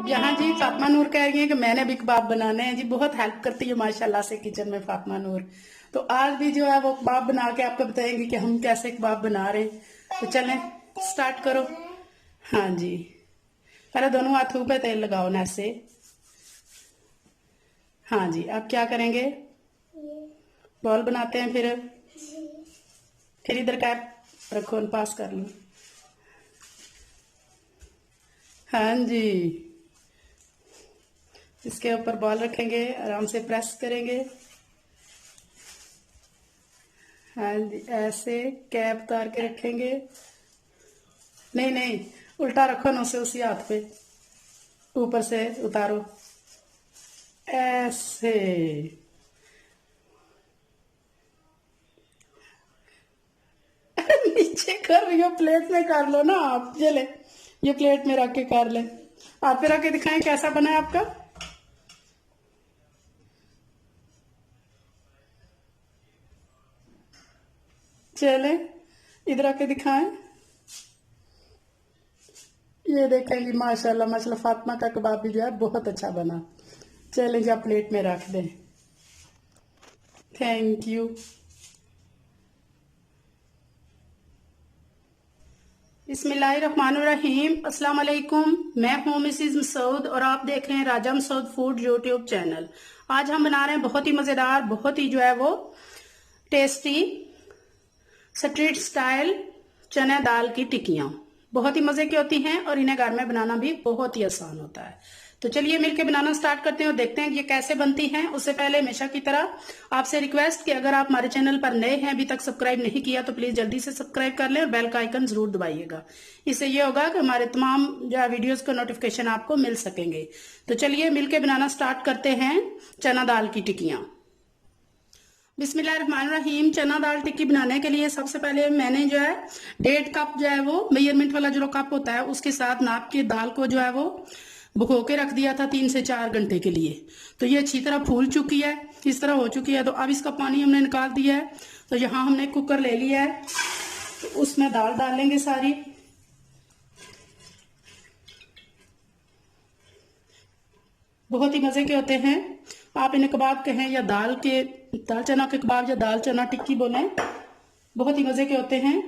यहाँ जी फातिमा नूर कह रही है कि मैंने भी कबाब बनाने हैं जी। बहुत हेल्प करती है माशाल्लाह से किचन में फातिमा नूर। तो आज भी जो है वो कबाब बना के आपको बताएंगे कि हम कैसे कबाब बना रहे। तो चलें स्टार्ट करो। हाँ जी, पहले दोनों हाथों पे तेल लगाओ ना ऐसे। हाँ जी, अब क्या करेंगे, बॉल बनाते हैं। फिर इधर कैप रखो, पास कर लो। हाँ जी, इसके ऊपर बॉल रखेंगे, आराम से प्रेस करेंगे। हाँ जी, ऐसे कैप उतार के रखेंगे। नहीं नहीं, उल्टा रखो ना, उसे उसी हाथ पे ऊपर से उतारो ऐसे। नीचे कर रही हो, प्लेट में कर लो ना आप। ये ले, ये प्लेट में रख के कर ले। आप पे रख के दिखाएं कैसा बना है आपका। चले इधर आके दिखाएं। ये देखेंगी माशाल्लाह माशाल्लाह, फातिमा का कबाब भी जो है बहुत अच्छा बना। चलें जी, आप प्लेट में रख दें। Thank you. बिस्मिल्लाहिर्रहमानिर्रहीम। अस्सलाम वालेकुम। मैं हूँ मिसिज मसूद और आप देख रहे हैं राजा मसूद फूड यूट्यूब चैनल। आज हम बना रहे हैं बहुत ही मज़ेदार, बहुत ही जो है वो टेस्टी स्ट्रीट स्टाइल चने दाल की टिक्कियाँ। बहुत ही मज़े की होती हैं और इन्हें घर में बनाना भी बहुत ही आसान होता है। तो चलिए मिलके बनाना स्टार्ट करते हैं और देखते हैं ये कैसे बनती हैं। उससे पहले हमेशा की तरह आपसे रिक्वेस्ट कि अगर आप हमारे चैनल पर नए हैं, अभी तक सब्सक्राइब नहीं किया, तो प्लीज जल्दी से सब्सक्राइब कर लें और बेल का आइकन जरूर दबाइएगा। इससे ये होगा कि हमारे तमाम जो वीडियोस का नोटिफिकेशन आपको मिल सकेंगे। तो चलिए मिलके बनाना स्टार्ट करते हैं चना दाल की टिक्कियाँ। बिस्मिल्लाहिर्रहमानिर्रहीम। चना दाल टिक्की बनाने के लिए सबसे पहले मैंने जो है 1.5 कप जो है वो मेजरमेंट वाला जो कप होता है उसके साथ नाप के दाल को जो है वो भिगो के रख दिया था 3 से 4 घंटे के लिए। तो ये अच्छी तरह फूल चुकी है, इस तरह हो चुकी है। तो अब इसका पानी हमने निकाल दिया है। तो यहाँ हमने कुकर ले लिया है, तो उसमें दाल डालेंगे सारी। बहुत ही मजे के होते हैं। आप इन्हें कबाब कहें या दाल चना के कबाब या दाल चना टिक्की बोले, बहुत ही मजे के होते हैं।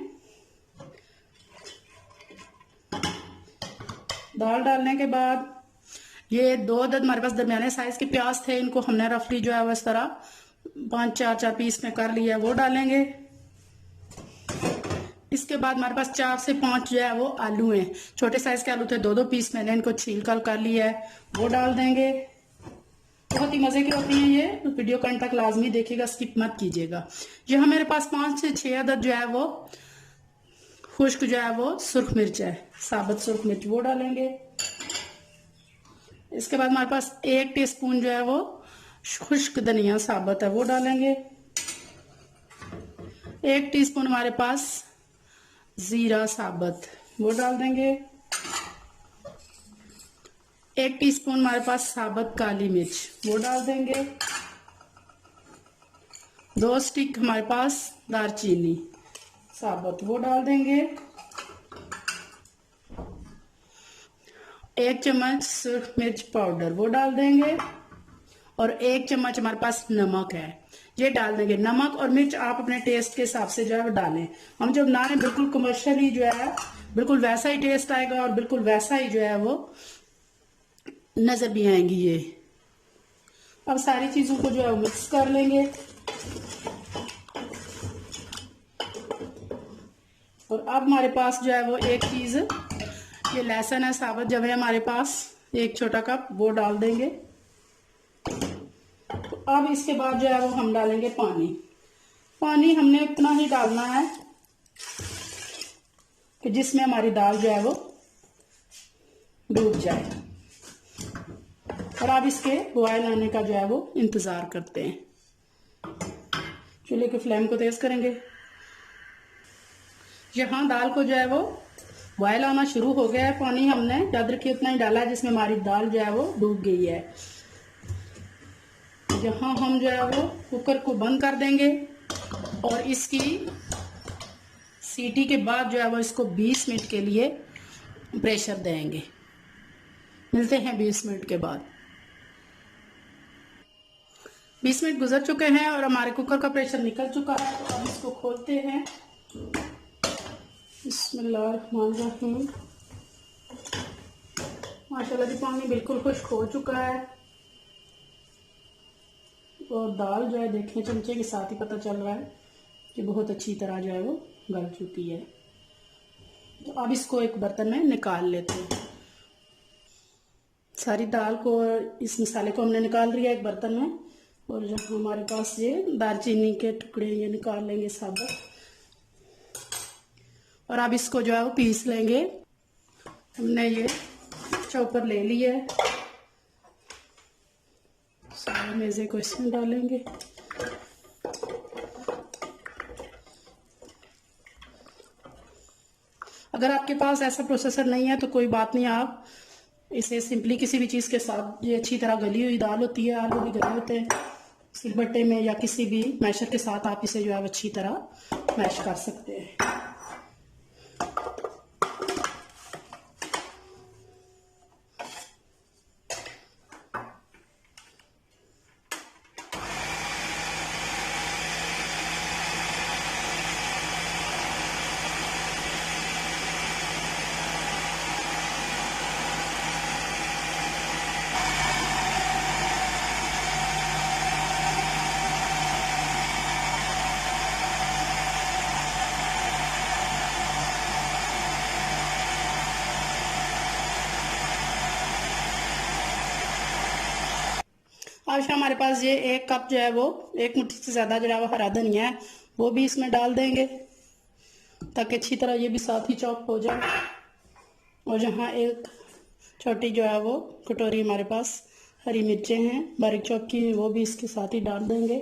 दाल डालने के बाद ये 2 अदद हमारे पास दरमियाने साइज के प्याज थे, इनको हमने रफली जो है वो इस तरह 5-4 पीस में कर लिया, वो डालेंगे। इसके बाद हमारे पास 4 से 5 जो है वो आलू हैं, छोटे साइज के आलू थे, 2-2 पीस मैंने इनको छील कर लिया है, वो डाल देंगे। बहुत ही मजे की होती हैं ये, तो वीडियो को अंत तक लाजमी देखिएगा, स्किप मत कीजिएगा। यहाँ मेरे पास 5 से 6 अदद जो है वो खुश्क जो है वो सुर्ख मिर्च है, साबुत सुर्ख मिर्च, वो डालेंगे। इसके बाद हमारे पास 1 टीस्पून जो है वो खुश्क धनिया साबुत है, वो डालेंगे। 1 टीस्पून हमारे पास जीरा साबुत, वो डाल देंगे। 1 टीस्पून हमारे पास साबुत काली मिर्च, वो डाल देंगे। 2 स्टिक हमारे पास दालचीनी साबुत, वो डाल देंगे। 1 चम्मच सुर्ख मिर्च पाउडर, वो डाल देंगे। और 1 चम्मच हमारे पास नमक है, ये डाल देंगे। नमक और मिर्च आप अपने टेस्ट के हिसाब से जो है डालें। हम जब बना रहे बिल्कुल कमर्शियली जो है बिल्कुल वैसा ही टेस्ट आएगा और बिल्कुल वैसा ही जो है वो नजर भी आएंगी ये। अब सारी चीजों को जो है मिक्स कर लेंगे। और अब हमारे पास जो है वो एक चीज, ये लहसुन है साबुत जब है हमारे पास 1 छोटा कप, वो डाल देंगे। तो अब इसके बाद जो है वो हम डालेंगे पानी। पानी हमने इतना ही डालना है कि जिसमें हमारी दाल जो है वो डूब जाए। और अब इसके बॉयल आने का जो है वो इंतजार करते हैं। चूल्हे की फ्लेम को तेज करेंगे। यहाँ दाल को जो है वो बॉयल आना शुरू हो गया है। पानी हमने याद रखिए उतना ही डाला है जिसमें हमारी दाल जो है वो डूब गई है। यहाँ हम जो है वो कुकर को बंद कर देंगे और इसकी सीटी के बाद जो है वो इसको 20 मिनट के लिए प्रेशर देंगे। मिलते हैं 20 मिनट के बाद। 20 मिनट गुजर चुके हैं और हमारे कुकर का प्रेशर निकल चुका है। तो अब इसको खोलते हैं। बिस्मिल्लाहिर्रहमानिर्रहीम। माशाल्लाह जी पानी बिल्कुल खुश्क हो चुका है और दाल जो है देखें चमचे के साथ ही पता चल रहा है कि बहुत अच्छी तरह जो है वो गल चुकी है। तो अब इसको एक बर्तन में निकाल लेते हैं। सारी दाल को और इस मसाले को हमने निकाल लिया एक बर्तन में। और जो हमारे पास ये दालचीनी के टुकड़े ये निकाल लेंगे साबुत। और अब इसको जो है वो पीस लेंगे। हमने ये चॉपर ले लिया है। सारे मेज़े को इसमें डालेंगे। अगर आपके पास ऐसा प्रोसेसर नहीं है तो कोई बात नहीं, आप इसे सिंपली किसी भी चीज़ के साथ, ये अच्छी तरह गली हुई दाल होती है, आलू भी गले होते हैं, सिलबट्टे में या किसी भी मैशर के साथ आप इसे जो है अच्छी तरह मैश कर सकते हैं। अब हमारे पास ये 1 कप जो है वो 1 मुट्ठी से ज़्यादा जो है वो हरा धनिया है, वो भी इसमें डाल देंगे ताकि अच्छी तरह ये भी साथ ही चॉप हो जाए। और जहाँ एक छोटी जो है वो कटोरी हमारे पास हरी मिर्चें हैं बारीक चॉप की, वो भी इसके साथ ही डाल देंगे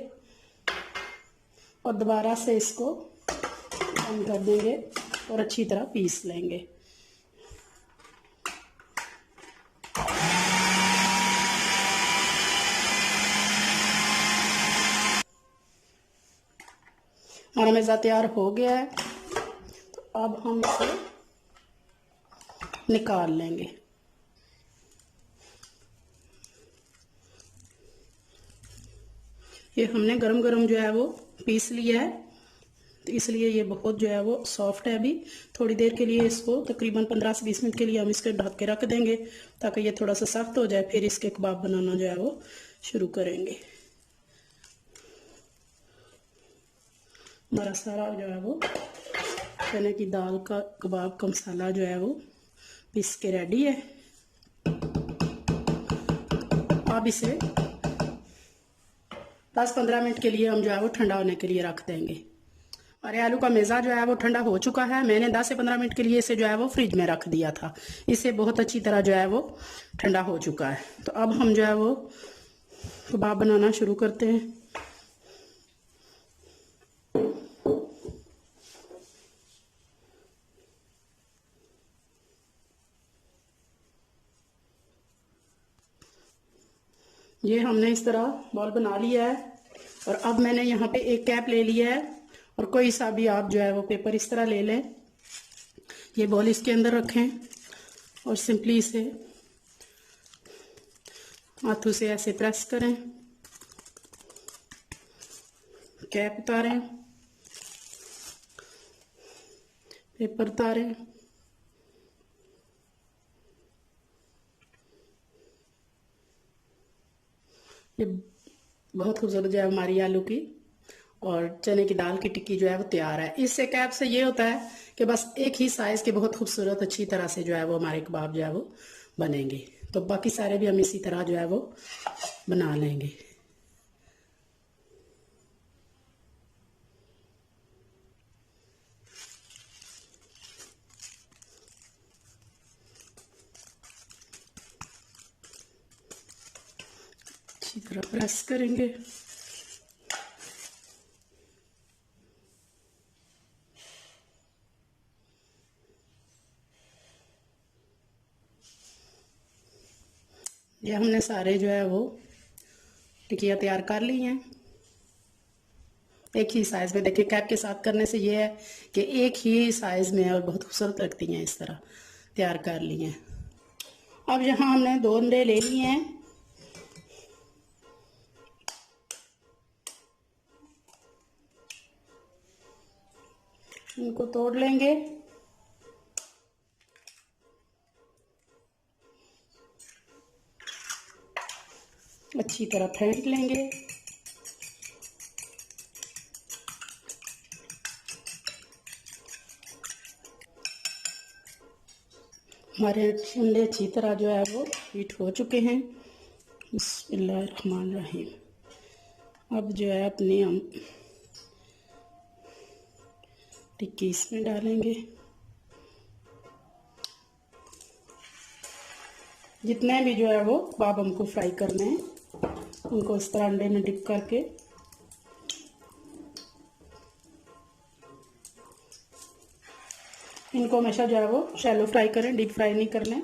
और दोबारा से इसको बंद कर देंगे और अच्छी तरह पीस लेंगे। हमारा मेज़ा तैयार हो गया है। तो अब हम इसे निकाल लेंगे। ये हमने गरम गरम जो है वो पीस लिया है, तो इसलिए ये बहुत जो है वो सॉफ्ट है। अभी थोड़ी देर के लिए इसको तकरीबन 15 से 20 मिनट के लिए हम इसके ढक के रख देंगे ताकि ये थोड़ा सा सख्त हो जाए। फिर इसके कबाब बनाना जो है वो शुरू करेंगे। हमारा सारा जो है वो चने की दाल का कबाब का मसाला जो है वो पीस के रेडी है। अब इसे 10-15 मिनट के लिए हम जो है वो ठंडा होने के लिए रख देंगे। और आलू का मेज़ा जो है वो ठंडा हो चुका है। मैंने 10 से 15 मिनट के लिए इसे जो है वो फ्रिज में रख दिया था। इसे बहुत अच्छी तरह जो है वो ठंडा हो चुका है। तो अब हम जो है वो कबाब बनाना शुरू करते हैं। ये हमने इस तरह बॉल बना लिया है और अब मैंने यहाँ पे एक कैप ले लिया है और कोई सा भी आप जो है वो पेपर इस तरह ले लें। ये बॉल इसके अंदर रखें और सिंपली इसे हाथों से ऐसे प्रेस करें, कैप उतारें, पेपर उतारें, ये बहुत खूबसूरत जो है हमारी आलू की और चने की दाल की टिक्की जो है वो तैयार है। इससे कैप से ये होता है कि बस एक ही साइज के बहुत खूबसूरत अच्छी तरह से जो है वो हमारे कबाब जो है वो बनेंगे। तो बाकी सारे भी हम इसी तरह जो है वो बना लेंगे। अच्छी तरह प्रेस करेंगे। ये हमने सारे जो है वो टिकिया तैयार कर ली हैं एक ही साइज में। देखिए कैप के साथ करने से ये है कि एक ही साइज में और बहुत खूबसूरत लगती हैं। इस तरह तैयार कर ली हैं अब यहाँ हमने 2 अंडे ले लिए हैं, इनको तोड़ लेंगे। अच्छी तरह फेंट लेंगे। हमारे अंडे अच्छी तरह जो है वो हीट हो चुके हैं। बिस्मिल्लाहिर्रहमानिर्रहीम। अब जो है अपनी हम टिक्की इसमें डालेंगे। जितने भी जो है वो कबाब हमको फ्राई करने हैं, उनको इस तरह अंडे में डिप करके इनको हमेशा जो है वो शैलो फ्राई करें, डीप फ्राई नहीं करने।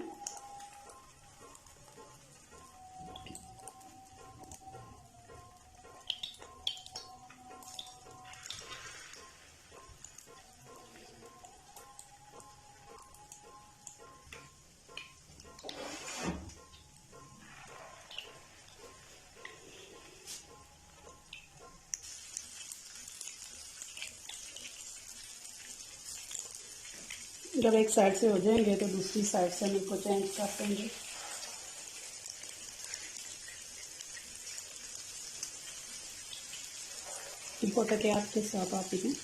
जब एक साइड से हो जाएंगे तो दूसरी साइड से हम इनको चेंज कर देंगे। इम्पोर्टेंट है आपके साथ आप इन्हें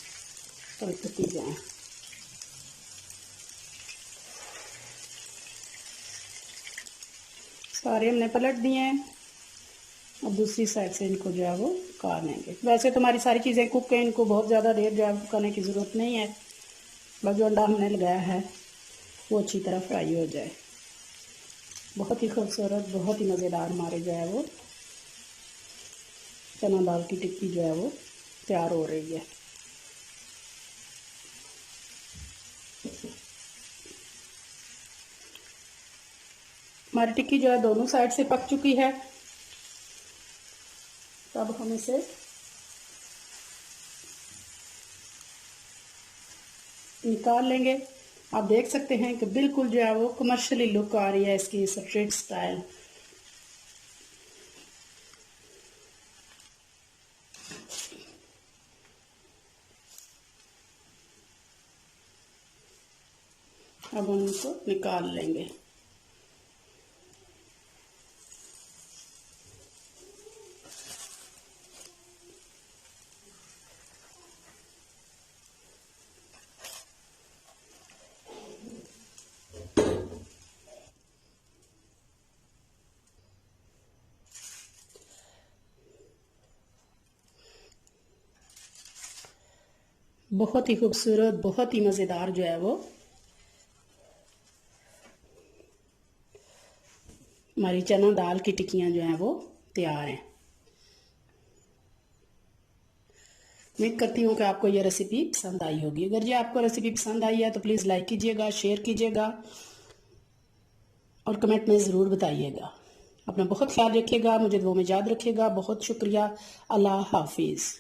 तलती जाएं। सारे हमने पलट दिए हैं। अब दूसरी साइड से इनको जो है वो पका लेंगे। वैसे तो हमारी सारी चीज़ें कुक हैं, इनको बहुत ज़्यादा देर जो है पकाने की ज़रूरत नहीं है। बस जो अंडा हमने लगाया है वो अच्छी तरह फ्राई हो जाए। बहुत ही खूबसूरत, बहुत ही मज़ेदार हमारे जो है वो चना दाल की टिक्की जो है वो तैयार हो रही है। हमारी टिक्की जो है दोनों साइड से पक चुकी है। तब हम इसे निकाल लेंगे। आप देख सकते हैं कि बिल्कुल जो है वो कमर्शियली लुक आ रही है इसकी, स्ट्रीट स्टाइल। अब हम इनको निकाल लेंगे। बहुत ही खूबसूरत, बहुत ही मज़ेदार जो है वो हमारी चना दाल की टिक्कियाँ जो हैं वो तैयार हैं। उम्मीद करती हूँ कि आपको ये रेसिपी पसंद आई होगी। अगर ये आपको रेसिपी पसंद आई है तो प्लीज़ लाइक कीजिएगा, शेयर कीजिएगा और कमेंट में ज़रूर बताइएगा। अपना बहुत ख्याल रखिएगा, मुझे दुआ में याद रखिएगा। बहुत शुक्रिया। अल्लाह हाफिज़।